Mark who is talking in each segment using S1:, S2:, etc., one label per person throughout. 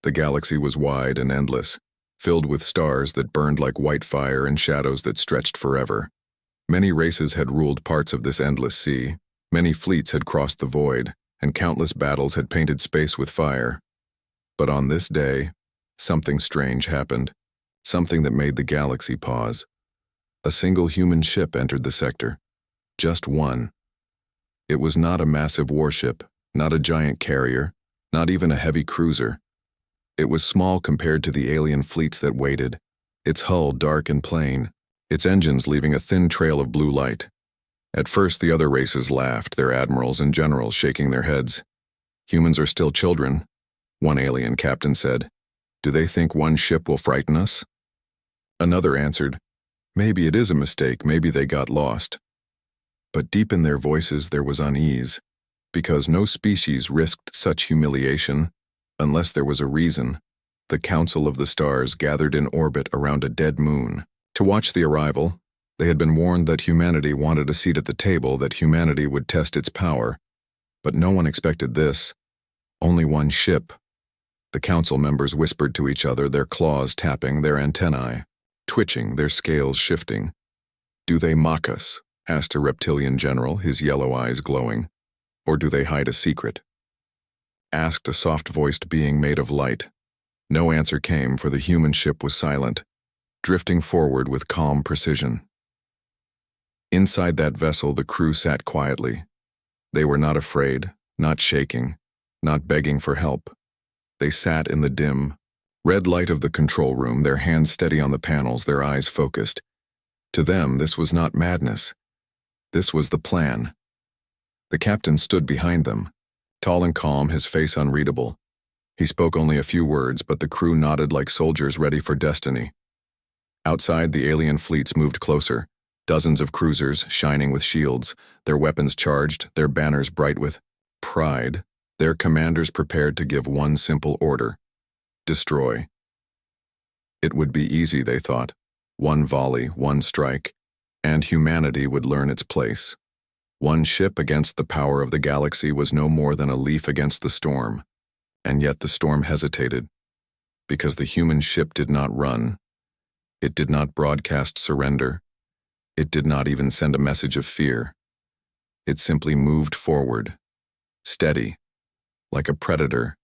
S1: The galaxy was wide and endless, filled with stars that burned like white fire and shadows that stretched forever. Many races had ruled parts of this endless sea, many fleets had crossed the void, and countless battles had painted space with fire. But on this day, something strange happened, something that made the galaxy pause. A single human ship entered the sector. Just one. It was not a massive warship, not a giant carrier, not even a heavy cruiser. It was small compared to the alien fleets that waited, its hull dark and plain, its engines leaving a thin trail of blue light. At first the other races laughed, their admirals and generals shaking their heads. "Humans are still children," one alien captain said. "Do they think one ship will frighten us?" Another answered, "Maybe it is a mistake, maybe they got lost." But deep in their voices there was unease, because no species risked such humiliation unless there was a reason. The Council of the Stars gathered in orbit around a dead moon to watch the arrival. They had been warned that humanity wanted a seat at the table, that humanity would test its power. But no one expected this. Only one ship. The council members whispered to each other, their claws tapping, their antennae twitching, their scales shifting. "Do they mock us?" asked a reptilian general, his yellow eyes glowing. "Or do they hide a secret?" asked a soft-voiced being made of light. No answer came, for the human ship was silent, drifting forward with calm precision. Inside that vessel, the crew sat quietly. They were not afraid, not shaking, not begging for help. They sat in the dim, red light of the control room, their hands steady on the panels, their eyes focused. To them, this was not madness. This was the plan. The captain stood behind them, tall and calm, his face unreadable. He spoke only a few words, but the crew nodded like soldiers ready for destiny. Outside, the alien fleets moved closer, dozens of cruisers shining with shields, their weapons charged, their banners bright with pride, their commanders prepared to give one simple order: destroy. It would be easy, they thought. One volley, one strike, and humanity would learn its place. One ship against the power of the galaxy was no more than a leaf against the storm. And yet the storm hesitated, because the human ship did not run. It did not broadcast surrender. It did not even send a message of fear. It simply moved forward, steady, like a predator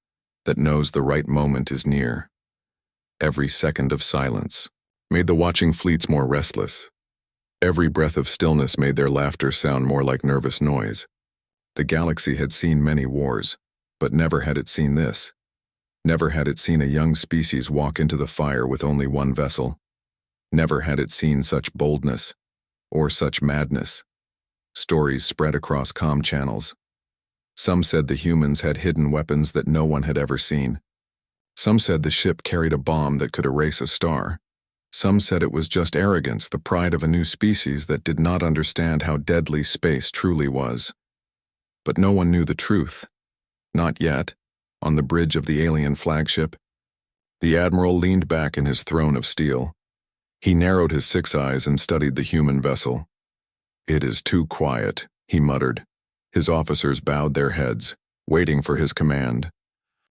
S1: that knows the right moment is near. Every second of silence made the watching fleets more restless. Every breath of stillness made their laughter sound more like nervous noise. The galaxy had seen many wars, but never had it seen this. Never had it seen a young species walk into the fire with only one vessel. Never had it seen such boldness, or such madness. Stories spread across comm channels. Some said the humans had hidden weapons that no one had ever seen. Some said the ship carried a bomb that could erase a star. Some said it was just arrogance, the pride of a new species that did not understand how deadly space truly was. But no one knew the truth. Not yet. On the bridge of the alien flagship, the admiral leaned back in his throne of steel. He narrowed his 6 eyes and studied the human vessel. "It is too quiet," he muttered. His officers bowed their heads, waiting for his command.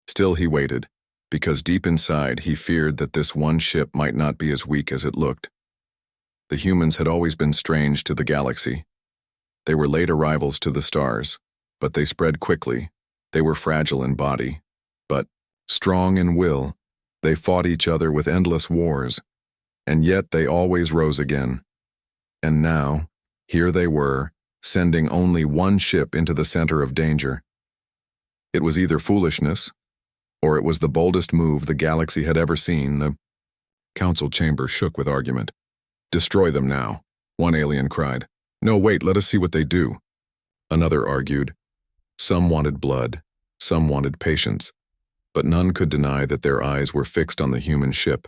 S1: Still he waited, because deep inside he feared that this one ship might not be as weak as it looked. The humans had always been strange to the galaxy. They were late arrivals to the stars, but they spread quickly. They were fragile in body, but strong in will. They fought each other with endless wars, and yet they always rose again. And now, here they were, sending only one ship into the center of danger. It was either foolishness, or it was the boldest move the galaxy had ever seen. The council chamber shook with argument. "Destroy them now," one alien cried. "No, wait, let us see what they do." Another argued. Some wanted blood, some wanted patience, but none could deny that their eyes were fixed on the human ship.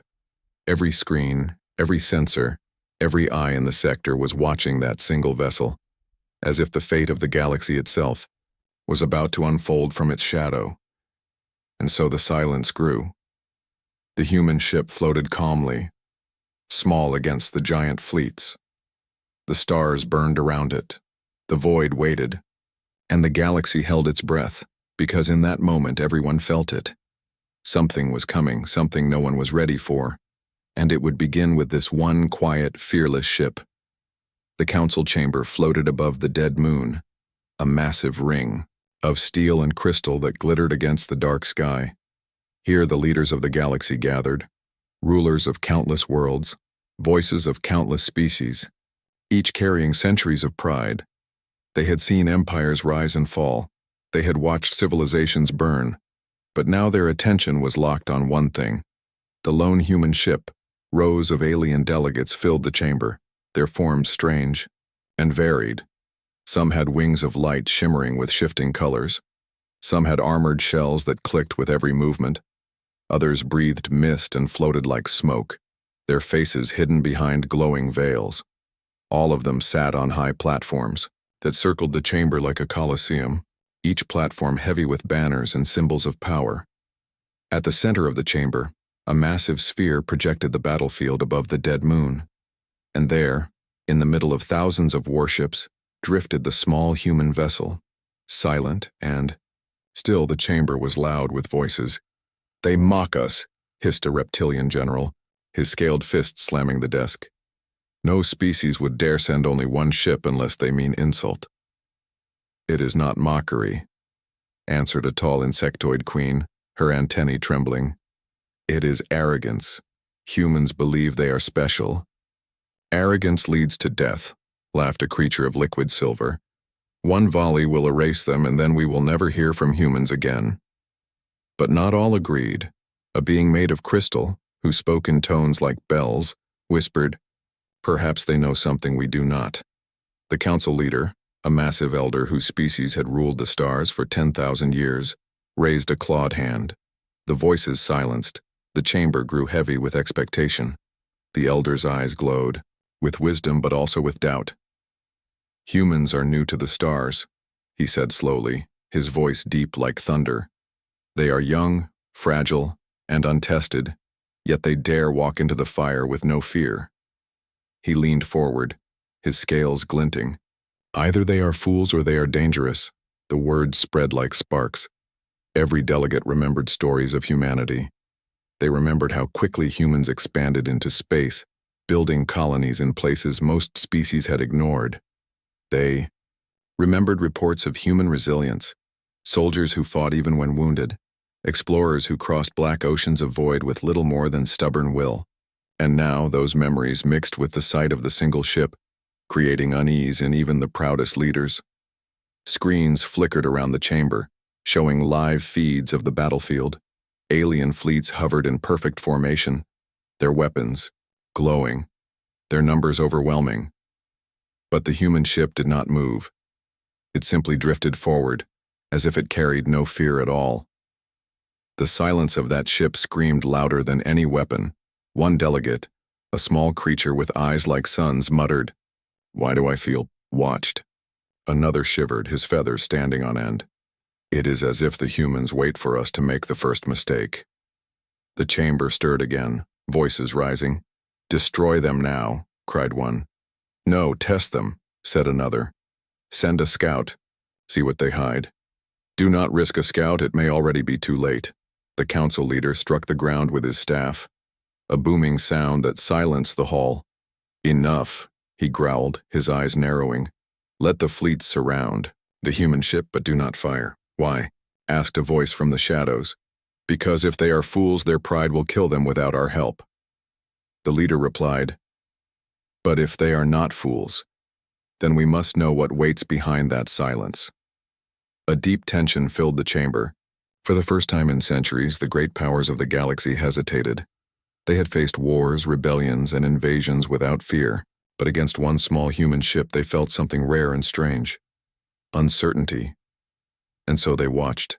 S1: Every screen, every sensor, every eye in the sector was watching that single vessel, as if the fate of the galaxy itself was about to unfold from its shadow. And so the silence grew. The human ship floated calmly, small against the giant fleets. The stars burned around it. The void waited. And the galaxy held its breath, because in that moment everyone felt it. Something was coming, something no one was ready for, and it would begin with this one quiet, fearless ship. The council chamber floated above the dead moon, a massive ring of steel and crystal that glittered against the dark sky. Here the leaders of the galaxy gathered, rulers of countless worlds, voices of countless species, each carrying centuries of pride. They had seen empires rise and fall. They had watched civilizations burn. But now their attention was locked on one thing. The lone human ship. Rows of alien delegates filled the chamber, their forms strange and varied. Some had wings of light shimmering with shifting colors. Some had armored shells that clicked with every movement. Others breathed mist and floated like smoke, their faces hidden behind glowing veils. All of them sat on high platforms that circled the chamber like a coliseum, each platform heavy with banners and symbols of power. At the center of the chamber, a massive sphere projected the battlefield above the dead moon. And there, in the middle of thousands of warships, drifted the small human vessel, silent and... Still the chamber was loud with voices. "They mock us," hissed a reptilian general, his scaled fist slamming the desk. "No species would dare send only one ship unless they mean insult." "It is not mockery," answered a tall insectoid queen, her antennae trembling. "It is arrogance. Humans believe they are special." "Arrogance leads to death," laughed a creature of liquid silver. "One volley will erase them, and then we will never hear from humans again." But not all agreed. A being made of crystal, who spoke in tones like bells, whispered, "Perhaps they know something we do not." The council leader, a massive elder whose species had ruled the stars for 10,000 years, raised a clawed hand. The voices silenced. The chamber grew heavy with expectation. The elder's eyes glowed, with wisdom but also with doubt. "Humans are new to the stars," he said slowly, his voice deep like thunder. "They are young, fragile, and untested, yet they dare walk into the fire with no fear." He leaned forward, his scales glinting. "Either they are fools or they are dangerous." The words spread like sparks. Every delegate remembered stories of humanity. They remembered how quickly humans expanded into space, building colonies in places most species had ignored. They remembered reports of human resilience, soldiers who fought even when wounded, explorers who crossed black oceans of void with little more than stubborn will. And now those memories mixed with the sight of the single ship, creating unease in even the proudest leaders. Screens flickered around the chamber, showing live feeds of the battlefield. Alien fleets hovered in perfect formation, their weapons glowing, their numbers overwhelming. But the human ship did not move. It simply drifted forward, as if it carried no fear at all. The silence of that ship screamed louder than any weapon. One delegate, a small creature with eyes like suns, muttered, "Why do I feel watched?" Another shivered, his feathers standing on end. "It is as if the humans wait for us to make the first mistake." The chamber stirred again, voices rising. "Destroy them now," cried one. "No, test them," said another. "Send a scout. See what they hide." "Do not risk a scout, it may already be too late." The council leader struck the ground with his staff, a booming sound that silenced the hall. "Enough," he growled, his eyes narrowing. "Let the fleets surround the human ship, but do not fire." "Why?" asked a voice from the shadows. "Because if they are fools, their pride will kill them without our help." The leader replied, "But if they are not fools, then we must know what waits behind that silence." A deep tension filled the chamber. For the first time in centuries, the great powers of the galaxy hesitated. They had faced wars, rebellions, and invasions without fear, but against one small human ship they felt something rare and strange: uncertainty. And so they watched.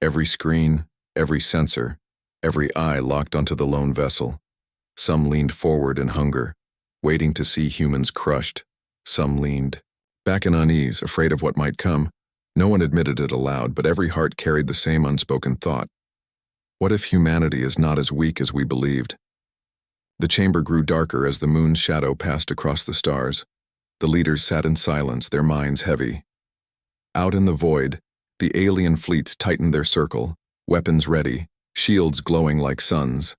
S1: Every screen, every sensor, every eye locked onto the lone vessel. Some leaned forward in hunger, waiting to see humans crushed. Some leaned back in unease, afraid of what might come. No one admitted it aloud, but every heart carried the same unspoken thought. What if humanity is not as weak as we believed? The chamber grew darker as the moon's shadow passed across the stars. The leaders sat in silence, their minds heavy. Out in the void, the alien fleets tightened their circle, weapons ready, shields glowing like suns,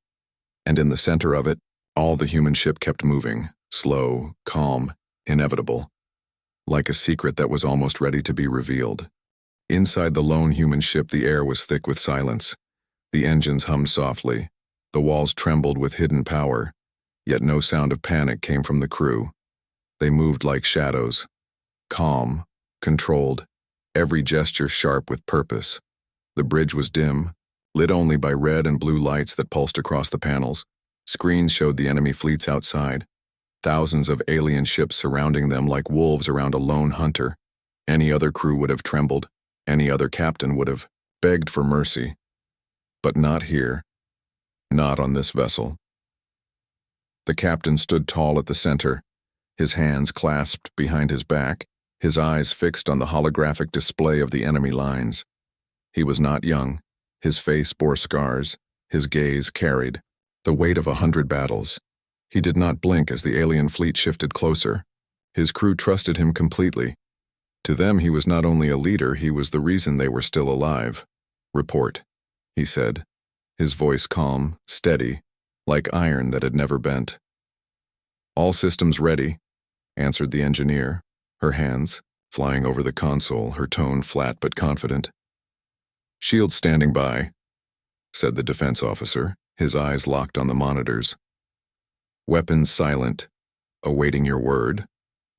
S1: and in the center of it, all the human ship kept moving, slow, calm, inevitable, like a secret that was almost ready to be revealed. Inside the lone human ship, the air was thick with silence. The engines hummed softly. The walls trembled with hidden power, yet no sound of panic came from the crew. They moved like shadows, calm, controlled, every gesture sharp with purpose. The bridge was dim, lit only by red and blue lights that pulsed across the panels. Screens showed the enemy fleets outside, thousands of alien ships surrounding them like wolves around a lone hunter. Any other crew would have trembled, any other captain would have begged for mercy. But not here, not on this vessel. The captain stood tall at the center, his hands clasped behind his back, his eyes fixed on the holographic display of the enemy lines. He was not young, his face bore scars, his gaze carried the weight of 100 battles. He did not blink as the alien fleet shifted closer. His crew trusted him completely. To them, he was not only a leader, he was the reason they were still alive. "Report," he said, his voice calm, steady, like iron that had never bent. "All systems ready," answered the engineer, her hands flying over the console, her tone flat but confident. "Shields standing by," said the defense officer, his eyes locked on the monitors. "Weapons silent, awaiting your word,"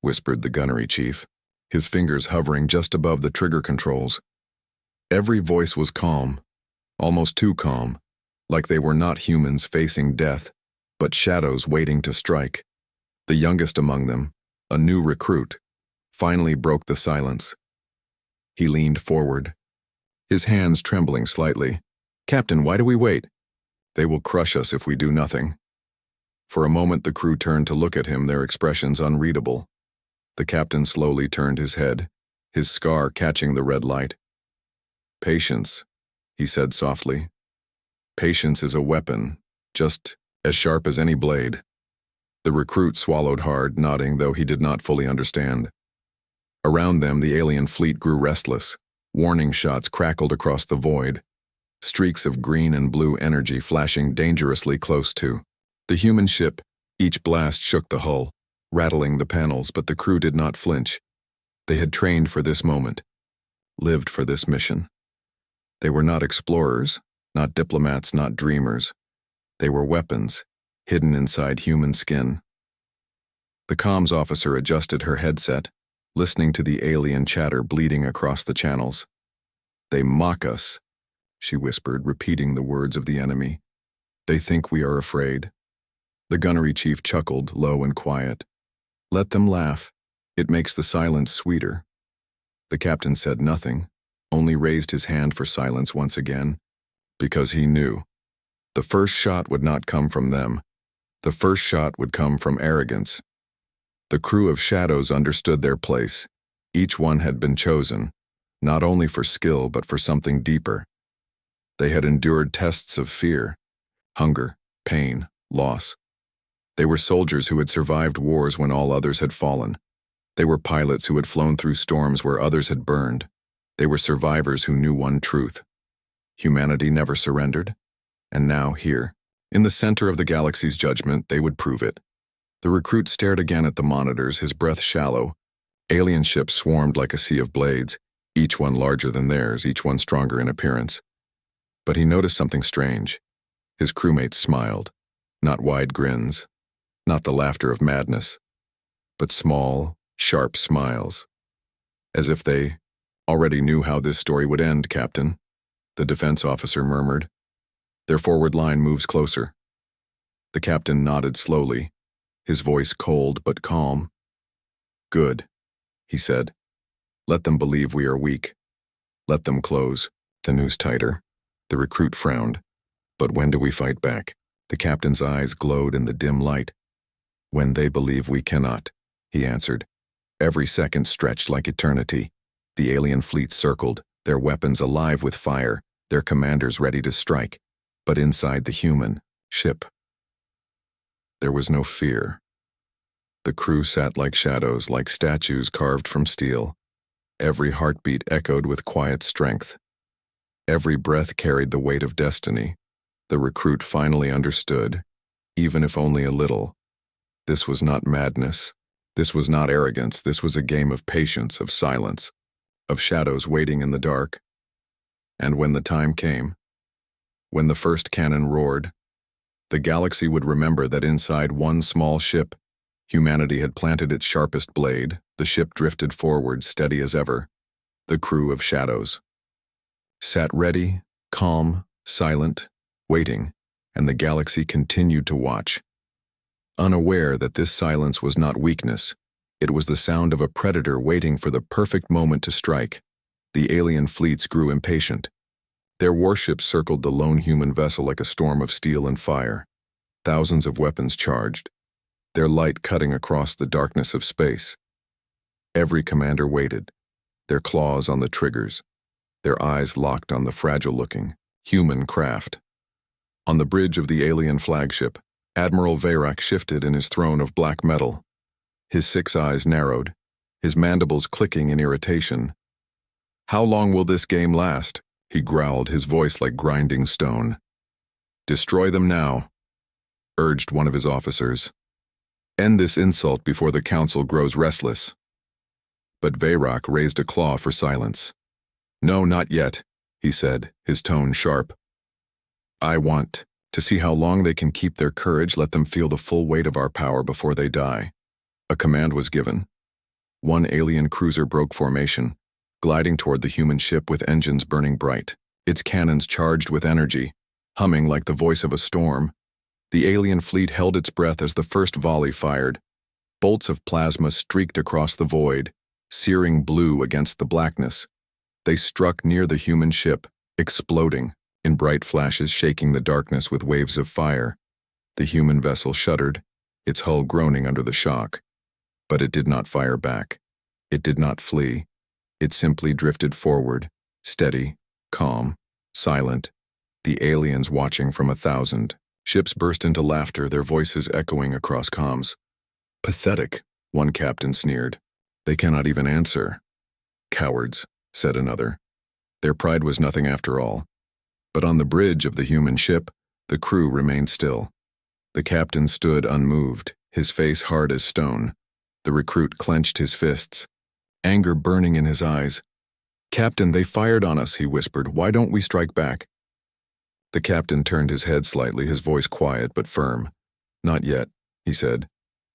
S1: whispered the gunnery chief, his fingers hovering just above the trigger controls. Every voice was calm, almost too calm, like they were not humans facing death, but shadows waiting to strike. The youngest among them, a new recruit, finally broke the silence. He leaned forward, his hands trembling slightly. "Captain, why do we wait? They will crush us if we do nothing." For a moment the crew turned to look at him, their expressions unreadable. The captain slowly turned his head, his scar catching the red light. "Patience," he said softly. "Patience is a weapon, just as sharp as any blade." The recruit swallowed hard, nodding, though he did not fully understand. Around them, the alien fleet grew restless. Warning shots crackled across the void, streaks of green and blue energy flashing dangerously close to the human ship. Each blast shook the hull, rattling the panels, but the crew did not flinch. They had trained for this moment, lived for this mission. They were not explorers, not diplomats, not dreamers. They were weapons, hidden inside human skin. The comms officer adjusted her headset, listening to the alien chatter bleeding across the channels. "They mock us," she whispered, repeating the words of the enemy. "They think we are afraid." The gunnery chief chuckled, low and quiet. "Let them laugh. It makes the silence sweeter." The captain said nothing, only raised his hand for silence once again, because he knew. The first shot would not come from them. The first shot would come from arrogance. The crew of shadows understood their place. Each one had been chosen, not only for skill but for something deeper. They had endured tests of fear, hunger, pain, loss. They were soldiers who had survived wars when all others had fallen. They were pilots who had flown through storms where others had burned. They were survivors who knew one truth: humanity never surrendered. And now, here, in the center of the galaxy's judgment, they would prove it. The recruit stared again at the monitors, his breath shallow. Alien ships swarmed like a sea of blades, each one larger than theirs, each one stronger in appearance. But he noticed something strange. His crewmates smiled, not wide grins, not the laughter of madness, but small, sharp smiles, as if they already knew how this story would end. "Captain," the defense officer murmured. "Their forward line moves closer." The captain nodded slowly, his voice cold but calm. "Good," he said. "Let them believe we are weak. Let them close the noose tighter." The recruit frowned. "But when do we fight back?" The captain's eyes glowed in the dim light. "When they believe we cannot," he answered. Every second stretched like eternity. The alien fleet circled, their weapons alive with fire, their commanders ready to strike. But inside the human ship, there was no fear. The crew sat like shadows, like statues carved from steel. Every heartbeat echoed with quiet strength. Every breath carried the weight of destiny, The recruit finally understood, even if only a little. This was not madness. This was not arrogance. This was a game of patience, of silence, of shadows waiting in the dark. And when the time came, when the first cannon roared, the galaxy would remember that inside one small ship, humanity had planted its sharpest blade. The ship drifted forward, steady as ever. The crew of shadows sat ready, calm, silent, waiting, and the galaxy continued to watch. Unaware that this silence was not weakness, it was the sound of a predator waiting for the perfect moment to strike. The alien fleets grew impatient. Their warships circled the lone human vessel like a storm of steel and fire. Thousands of weapons charged, their light cutting across the darkness of space. Every commander waited, their claws on the triggers, their eyes locked on the fragile-looking, human craft. On the bridge of the alien flagship, Admiral Veyrak shifted in his throne of black metal. His 6 eyes narrowed, his mandibles clicking in irritation. "How long will this game last?" he growled, his voice like grinding stone. "Destroy them now," urged one of his officers. "End this insult before the council grows restless." But Veyrak raised a claw for silence. "No, not yet," he said, his tone sharp. "I want to see how long they can keep their courage. Let them feel the full weight of our power before they die." A command was given. One alien cruiser broke formation, gliding toward the human ship with engines burning bright, its cannons charged with energy, humming like the voice of a storm. The alien fleet held its breath as the first volley fired. Bolts of plasma streaked across the void, searing blue against the blackness. They struck near the human ship, exploding, in bright flashes shaking the darkness with waves of fire. The human vessel shuddered, its hull groaning under the shock. But it did not fire back. It did not flee. It simply drifted forward, steady, calm, silent, the aliens watching from 1,000. Ships burst into laughter, their voices echoing across comms. "Pathetic," one captain sneered. "They cannot even answer." "Cowards," said another. Their pride was nothing after all. But on the bridge of the human ship, the crew remained still. The captain stood unmoved, his face hard as stone. The recruit clenched his fists, anger burning in his eyes. "Captain, they fired on us," he whispered. "Why don't we strike back?" The captain turned his head slightly, his voice quiet but firm. "Not yet," he said.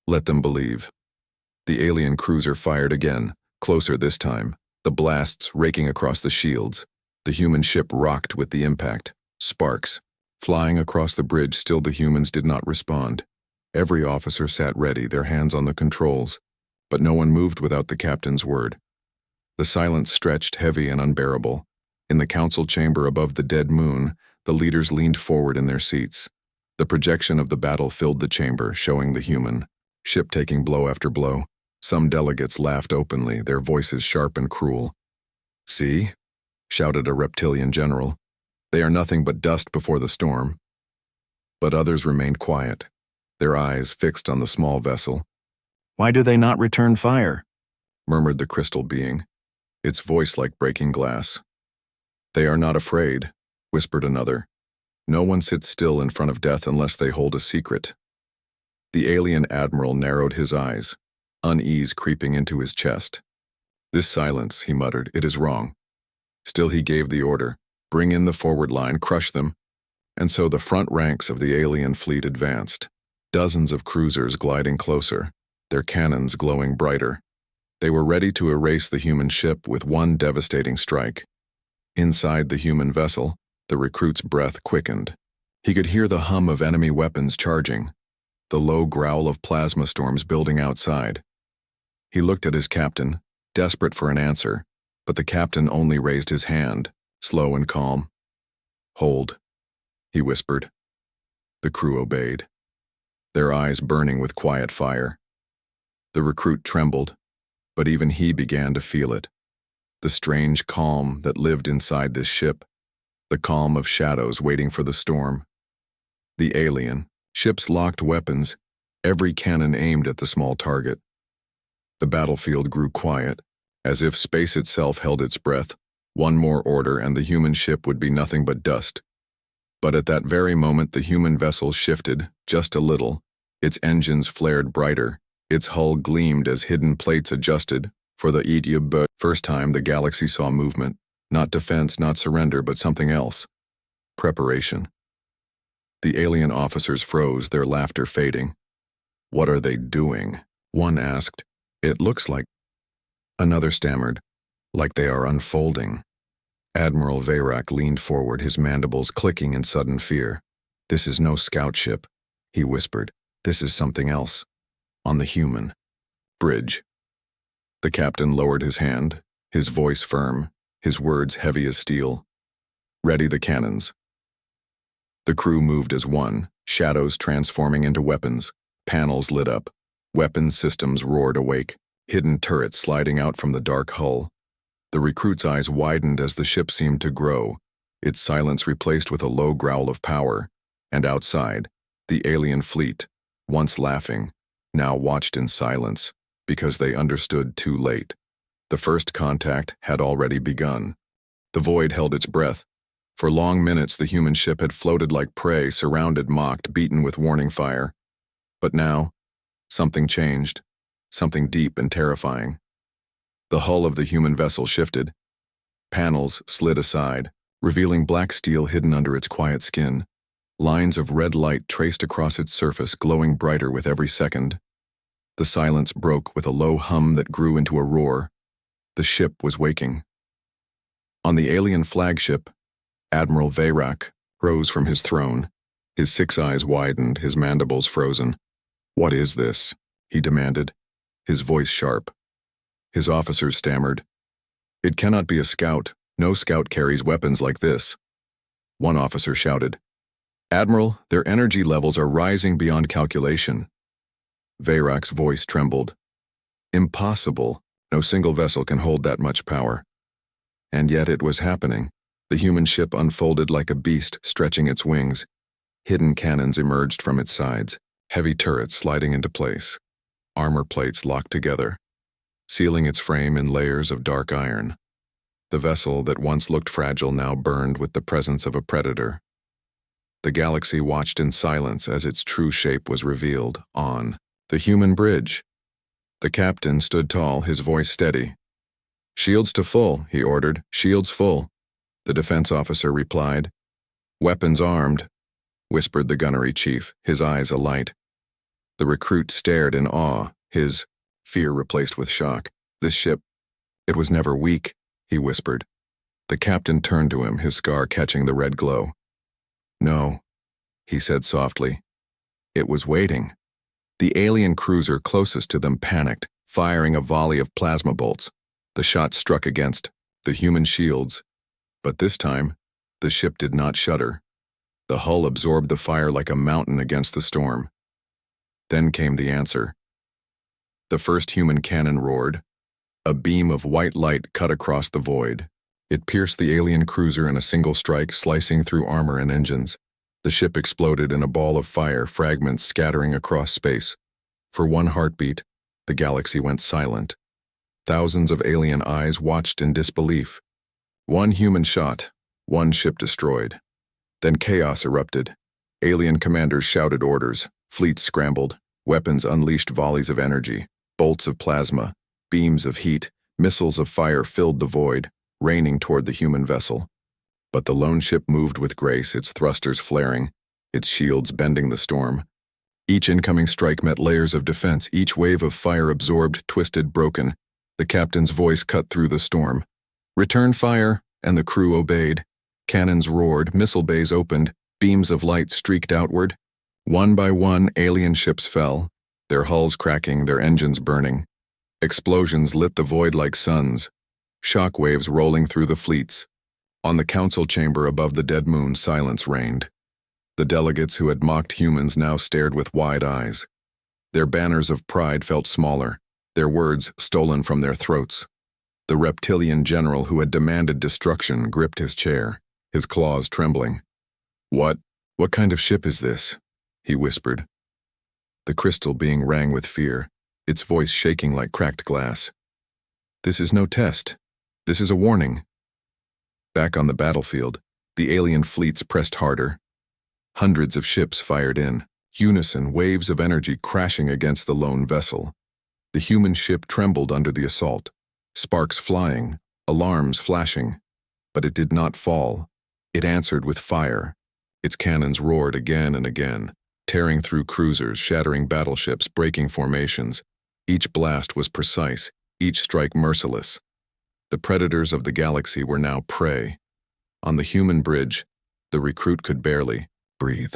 S1: "Let them believe." The alien cruiser fired again, closer this time, the blasts raking across the shields. The human ship rocked with the impact. Sparks, flying across the bridge, still the humans did not respond. Every officer sat ready, their hands on the controls, but no one moved without the captain's word. The silence stretched heavy and unbearable. In the council chamber above the dead moon, the leaders leaned forward in their seats. The projection of the battle filled the chamber, showing the human ship taking blow after blow. Some delegates laughed openly, their voices sharp and cruel. "See?" shouted a reptilian general. "They are nothing but dust before the storm." But others remained quiet, their eyes fixed on the small vessel.
S2: "Why do they not return fire?"
S1: murmured the crystal being, its voice like breaking glass. "They are not afraid," whispered another. "No one sits still in front of death unless they hold a secret." The alien admiral narrowed his eyes, unease creeping into his chest. "This silence," he muttered, "it is wrong." Still he gave the order, "Bring in the forward line, crush them." And so the front ranks of the alien fleet advanced, dozens of cruisers gliding closer, their cannons glowing brighter. They were ready to erase the human ship with one devastating strike. Inside the human vessel, the recruit's breath quickened. He could hear the hum of enemy weapons charging, the low growl of plasma storms building outside. He looked at his captain, desperate for an answer, but the captain only raised his hand, slow and calm. "Hold," he whispered. The crew obeyed, their eyes burning with quiet fire. The recruit trembled, but even he began to feel it. The strange calm that lived inside this ship, the calm of shadows waiting for the storm. The alien ships locked weapons, every cannon aimed at the small target. The battlefield grew quiet, as if space itself held its breath. One more order and the human ship would be nothing but dust. But at that very moment the human vessel shifted, just a little. Its engines flared brighter. Its hull gleamed as hidden plates adjusted. For the first time the galaxy saw movement. Not defense, not surrender, but something else. Preparation. The alien officers froze, their laughter fading. "What are they doing?" one asked. "It looks like..." Another stammered, "Like they are unfolding." Admiral Veyrak leaned forward, his mandibles clicking in sudden fear. "This is no scout ship," he whispered. "This is something else. On the human bridge." The captain lowered his hand, his voice firm, his words heavy as steel. "Ready the cannons." The crew moved as one, shadows transforming into weapons. Panels lit up. Weapons systems roared awake, hidden turrets sliding out from the dark hull. The recruit's eyes widened as the ship seemed to grow, its silence replaced with a low growl of power. And outside, the alien fleet, once laughing, now watched in silence, because they understood too late. The first contact had already begun. The void held its breath. For long minutes the human ship had floated like prey, surrounded, mocked, beaten with warning fire. But now, something changed, something deep and terrifying. The hull of the human vessel shifted. Panels slid aside, revealing black steel hidden under its quiet skin. Lines of red light traced across its surface, glowing brighter with every second. The silence broke with a low hum that grew into a roar. The ship was waking. On the alien flagship, Admiral Veyrak rose from his throne. His 6 eyes widened, his mandibles frozen. "What is this?" he demanded, his voice sharp. His officers stammered. "It cannot be a scout. No scout carries weapons like this." One officer shouted, "Admiral, their energy levels are rising beyond calculation." Veyrak's voice trembled. "Impossible. No single vessel can hold that much power." And yet it was happening. The human ship unfolded like a beast, stretching its wings. Hidden cannons emerged from its sides, heavy turrets sliding into place. Armor plates locked together, sealing its frame in layers of dark iron. The vessel that once looked fragile now burned with the presence of a predator. The galaxy watched in silence as its true shape was revealed on the human bridge. The captain stood tall, his voice steady. "Shields to full," he ordered. "Shields full." The defense officer replied. "Weapons armed," whispered the gunnery chief, his eyes alight. The recruit stared in awe, his fear replaced with shock. "This ship, it was never weak," he whispered. The captain turned to him, his scar catching the red glow. "No," he said softly. "It was waiting." The alien cruiser closest to them panicked, firing a volley of plasma bolts. The shot struck against the human shields. But this time, the ship did not shudder. The hull absorbed the fire like a mountain against the storm. Then came the answer. The first human cannon roared. A beam of white light cut across the void. It pierced the alien cruiser in a single strike, slicing through armor and engines. The ship exploded in a ball of fire, fragments scattering across space. For one heartbeat, the galaxy went silent. Thousands of alien eyes watched in disbelief. One human shot, one ship destroyed. Then chaos erupted. Alien commanders shouted orders, fleets scrambled, weapons unleashed volleys of energy, bolts of plasma, beams of heat, missiles of fire filled the void, raining toward the human vessel. But the lone ship moved with grace, its thrusters flaring, its shields bending the storm. Each incoming strike met layers of defense, each wave of fire absorbed, twisted, broken. The captain's voice cut through the storm. "Return fire," and the crew obeyed. Cannons roared, missile bays opened, beams of light streaked outward. One by one, alien ships fell, their hulls cracking, their engines burning. Explosions lit the void like suns, shock waves rolling through the fleets. On the council chamber above the dead moon, silence reigned. The delegates who had mocked humans now stared with wide eyes. Their banners of pride felt smaller, their words stolen from their throats. The reptilian general who had demanded destruction gripped his chair, his claws trembling. What kind of ship is this?" he whispered. The crystal being rang with fear, its voice shaking like cracked glass. "This is no test. This is a warning." Back on the battlefield, the alien fleets pressed harder, Hundreds of ships fired in, unison waves of energy crashing against the lone vessel. The human ship trembled under the assault, sparks flying, alarms flashing. But it did not fall. It answered with fire. Its cannons roared again and again, tearing through cruisers, shattering battleships, breaking formations. Each blast was precise, each strike merciless. The predators of the galaxy were now prey. On the human bridge, the recruit could barely breathe.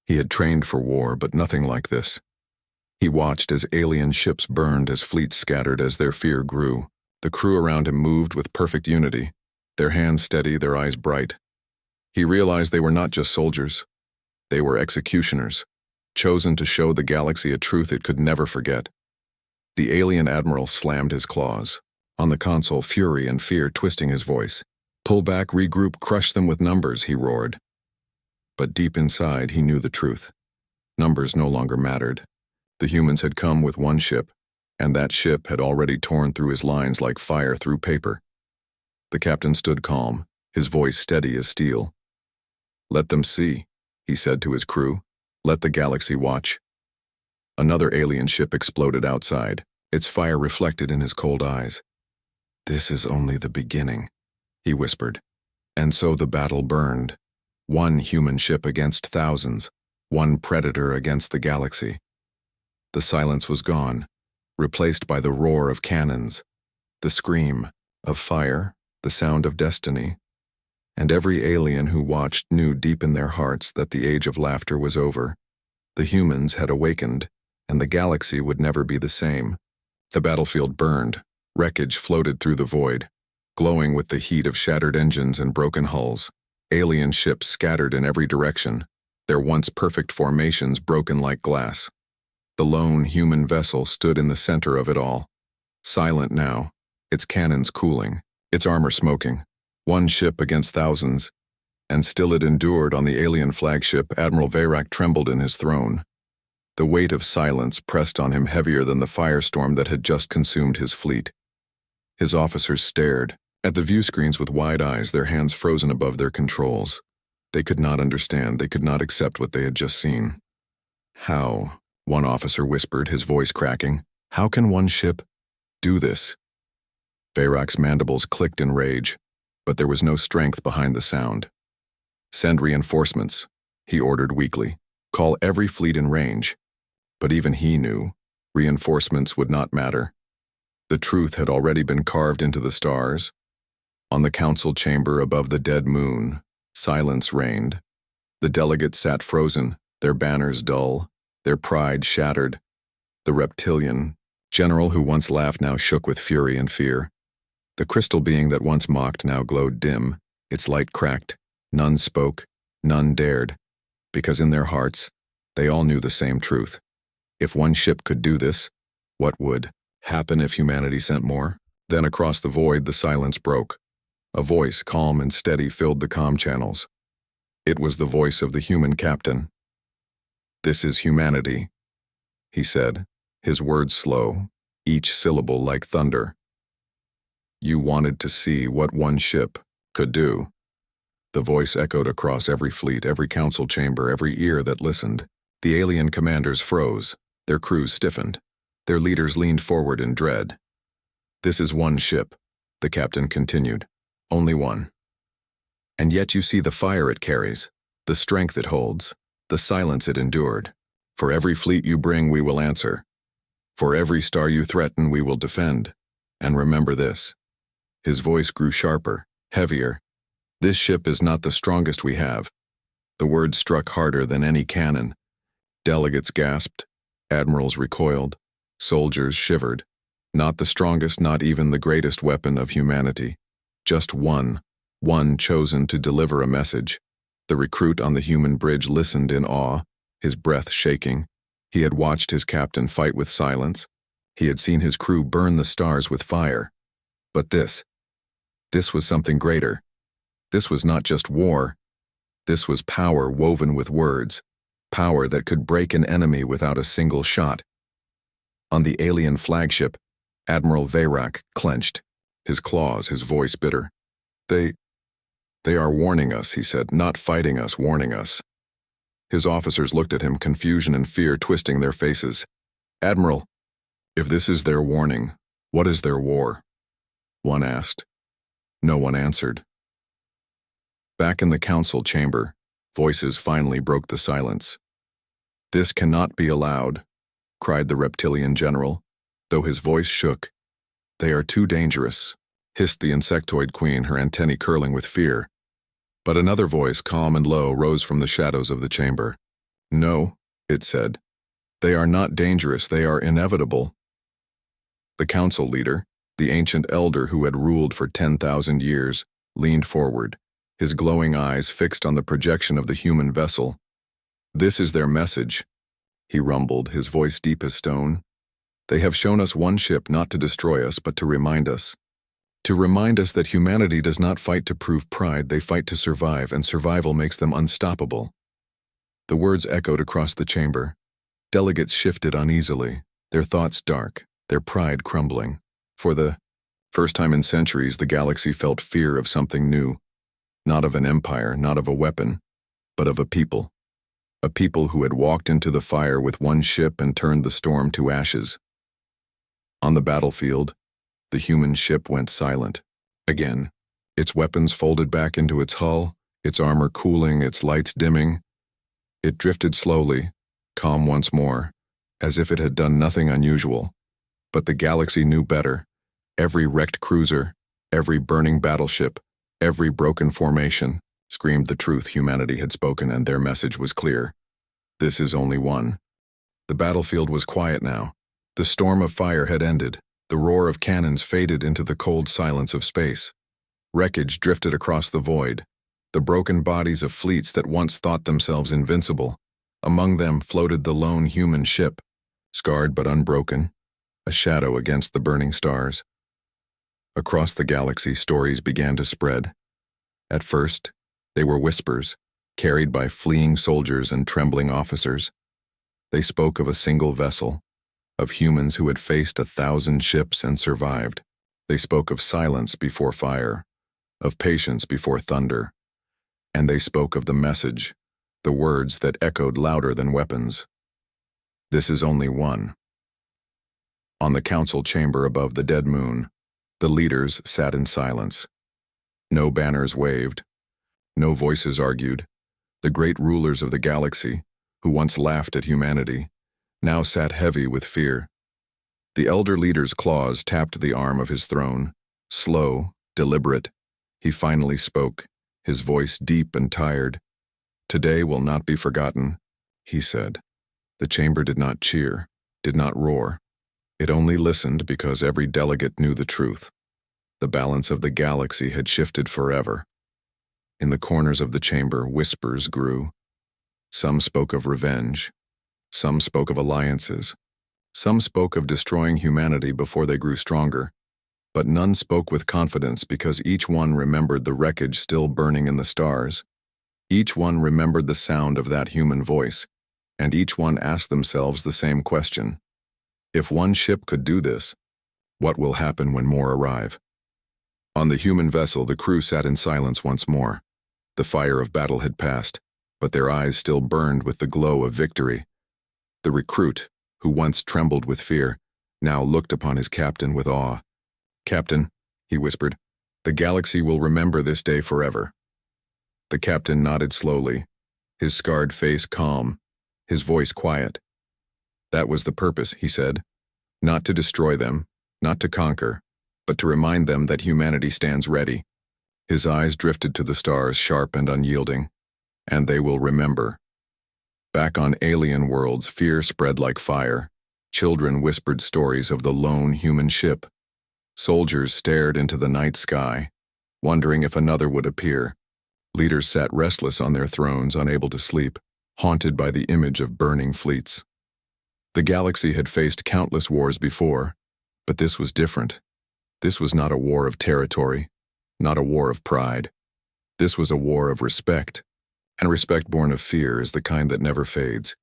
S1: He had trained for war, but nothing like this. He watched as alien ships burned, as fleets scattered, as their fear grew. The crew around him moved with perfect unity, their hands steady, their eyes bright. He realized they were not just soldiers. They were executioners, chosen to show the galaxy a truth it could never forget. The alien admiral slammed his claws. On the console, fury and fear twisting his voice. "Pull back, regroup, crush them with numbers," he roared. But deep inside, he knew the truth. Numbers no longer mattered. The humans had come with one ship, and that ship had already torn through his lines like fire through paper. The captain stood calm, his voice steady as steel. "Let them see," he said to his crew. "Let the galaxy watch." Another alien ship exploded outside, its fire reflected in his cold eyes. "This is only the beginning," he whispered. And so the battle burned. One human ship against thousands, one predator against the galaxy. The silence was gone, replaced by the roar of cannons, the scream of fire, the sound of destiny. And every alien who watched knew deep in their hearts that the age of laughter was over. The humans had awakened, and the galaxy would never be the same. The battlefield burned, wreckage floated through the void, glowing with the heat of shattered engines and broken hulls. Alien ships scattered in every direction, their once perfect formations broken like glass. The lone human vessel stood in the center of it all, silent now, its cannons cooling, its armor smoking. One ship against thousands, and still it endured. On the alien flagship, Admiral Veyrak trembled in his throne. The weight of silence pressed on him heavier than the firestorm that had just consumed his fleet. His officers stared at the view screens with wide eyes, their hands frozen above their controls. They could not understand, they could not accept what they had just seen. "How?" one officer whispered, his voice cracking. "How can one ship do this?" Veyrak's mandibles clicked in rage, but there was no strength behind the sound. "Send reinforcements," he ordered weakly. "Call every fleet in range." But even he knew reinforcements would not matter. The truth had already been carved into the stars. On the council chamber above the dead moon, silence reigned. The delegates sat frozen, their banners dull, their pride shattered. The reptilian general who once laughed now shook with fury and fear. The crystal being that once mocked now glowed dim, its light cracked. None spoke, none dared, because in their hearts, they all knew the same truth. If one ship could do this, what would happen if humanity sent more? Then across the void, the silence broke. A voice, calm and steady, filled the comm channels. It was the voice of the human captain. "This is humanity," he said, his words slow, each syllable like thunder. "You wanted to see what one ship could do." The voice echoed across every fleet, every council chamber, every ear that listened. The alien commanders froze, their crews stiffened, their leaders leaned forward in dread. "This is one ship," the captain continued. "Only one. And yet you see the fire it carries, the strength it holds, the silence it endured. For every fleet you bring, we will answer. For every star you threaten, we will defend. And remember this." His voice grew sharper, heavier. "This ship is not the strongest we have." The words struck harder than any cannon. Delegates gasped, admirals recoiled, soldiers shivered. Not the strongest, not even the greatest weapon of humanity. Just one chosen to deliver a message. The recruit on the human bridge listened in awe, his breath shaking. He had watched his captain fight with silence. He had seen his crew burn the stars with fire. But this was something greater. This was not just war. This was power woven with words, power that could break an enemy without a single shot. On the alien flagship, Admiral Veyrak clenched, his claws, his voice bitter. They are warning us," he said, "not fighting us, warning us. His officers looked at him, confusion and fear twisting their faces. "Admiral, if this is their warning, what is their war?" one asked. No one answered. Back in the council chamber, voices finally broke the silence. "This cannot be allowed," cried the reptilian general, though his voice shook. "They are too dangerous," hissed the insectoid queen, her antennae curling with fear. But another voice, calm and low, rose from the shadows of the chamber. "No," it said. "They are not dangerous, they are inevitable." The council leader, the ancient elder who had ruled for 10,000 years, leaned forward, his glowing eyes fixed on the projection of the human vessel. "This is their message," he rumbled, his voice deep as stone. "They have shown us one ship not to destroy us, but to remind us. To remind us that humanity does not fight to prove pride, they fight to survive, and survival makes them unstoppable." The words echoed across the chamber. Delegates shifted uneasily, their thoughts dark, their pride crumbling. For the first time in centuries, the galaxy felt fear of something new. Not of an empire, not of a weapon, but of a people. A people who had walked into the fire with one ship and turned the storm to ashes. On the battlefield, the human ship went silent. Again, its weapons folded back into its hull, its armor cooling, its lights dimming. It drifted slowly, calm once more, as if it had done nothing unusual. But the galaxy knew better. Every wrecked cruiser, every burning battleship, every broken formation screamed the truth humanity had spoken, and their message was clear. This is only one. The battlefield was quiet now. The storm of fire had ended. The roar of cannons faded into the cold silence of space. Wreckage drifted across the void, the broken bodies of fleets that once thought themselves invincible. Among them floated the lone human ship, scarred but unbroken, a shadow against the burning stars. Across the galaxy, stories began to spread. At first, they were whispers, carried by fleeing soldiers and trembling officers. They spoke of a single vessel, of humans who had faced 1,000 ships and survived. They spoke of silence before fire, of patience before thunder. And they spoke of the message, the words that echoed louder than weapons. This is only one. On the council chamber above the dead moon, the leaders sat in silence. No banners waved. No voices argued. The great rulers of the galaxy, who once laughed at humanity, now sat heavy with fear. The elder leader's claws tapped the arm of his throne. Slow, deliberate, he finally spoke, his voice deep and tired. "Today will not be forgotten," he said. The chamber did not cheer, did not roar. It only listened because every delegate knew the truth. The balance of the galaxy had shifted forever. In the corners of the chamber, whispers grew. Some spoke of revenge. Some spoke of alliances. Some spoke of destroying humanity before they grew stronger. But none spoke with confidence because each one remembered the wreckage still burning in the stars. Each one remembered the sound of that human voice, and each one asked themselves the same question. If one ship could do this, what will happen when more arrive? On the human vessel, the crew sat in silence once more. The fire of battle had passed, but their eyes still burned with the glow of victory. The recruit, who once trembled with fear, now looked upon his captain with awe. "Captain," he whispered, "the galaxy will remember this day forever." The captain nodded slowly, his scarred face calm, his voice quiet. "That was the purpose," he said. "Not to destroy them, not to conquer, but to remind them that humanity stands ready." His eyes drifted to the stars, sharp and unyielding. "And they will remember." Back on alien worlds, fear spread like fire. Children whispered stories of the lone human ship. Soldiers stared into the night sky, wondering if another would appear. Leaders sat restless on their thrones, unable to sleep, haunted by the image of burning fleets. The galaxy had faced countless wars before, but this was different. This was not a war of territory, not a war of pride. This was a war of respect, and respect born of fear is the kind that never fades.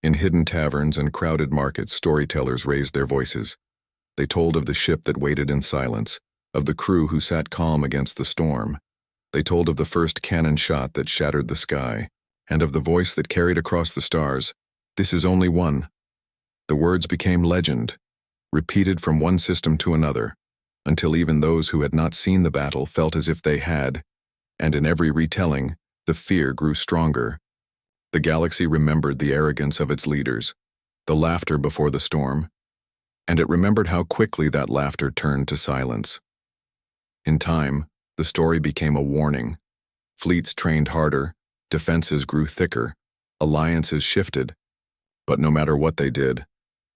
S1: In hidden taverns and crowded markets, storytellers raised their voices. They told of the ship that waited in silence, of the crew who sat calm against the storm. They told of the first cannon shot that shattered the sky, and of the voice that carried across the stars, "This is only one." The words became legend, repeated from one system to another, until even those who had not seen the battle felt as if they had, and in every retelling, the fear grew stronger. The galaxy remembered the arrogance of its leaders, the laughter before the storm, and it remembered how quickly that laughter turned to silence. In time, the story became a warning. Fleets trained harder, defenses grew thicker, alliances shifted. But no matter what they did,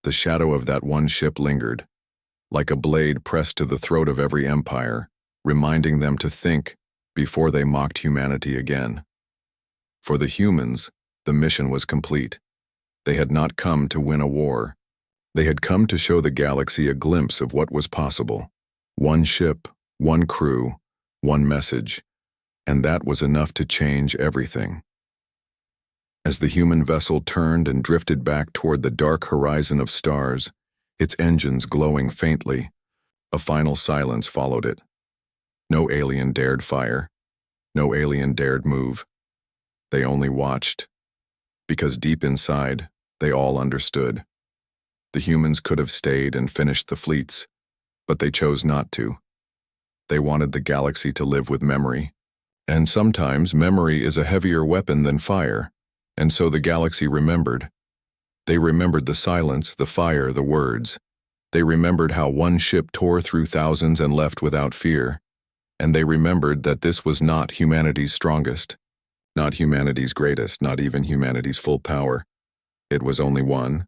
S1: the shadow of that one ship lingered, like a blade pressed to the throat of every empire, reminding them to think before they mocked humanity again. For the humans, the mission was complete. They had not come to win a war. They had come to show the galaxy a glimpse of what was possible. One ship, one crew, one message, and that was enough to change everything. As the human vessel turned and drifted back toward the dark horizon of stars, its engines glowing faintly, a final silence followed it. No alien dared fire. No alien dared move. They only watched, because deep inside, they all understood. The humans could have stayed and finished the fleets, but they chose not to. They wanted the galaxy to live with memory. And sometimes memory is a heavier weapon than fire, and so the galaxy remembered. They remembered the silence, the fire, the words. They remembered how one ship tore through thousands and left without fear. And they remembered that this was not humanity's strongest, not humanity's greatest, not even humanity's full power. It was only one,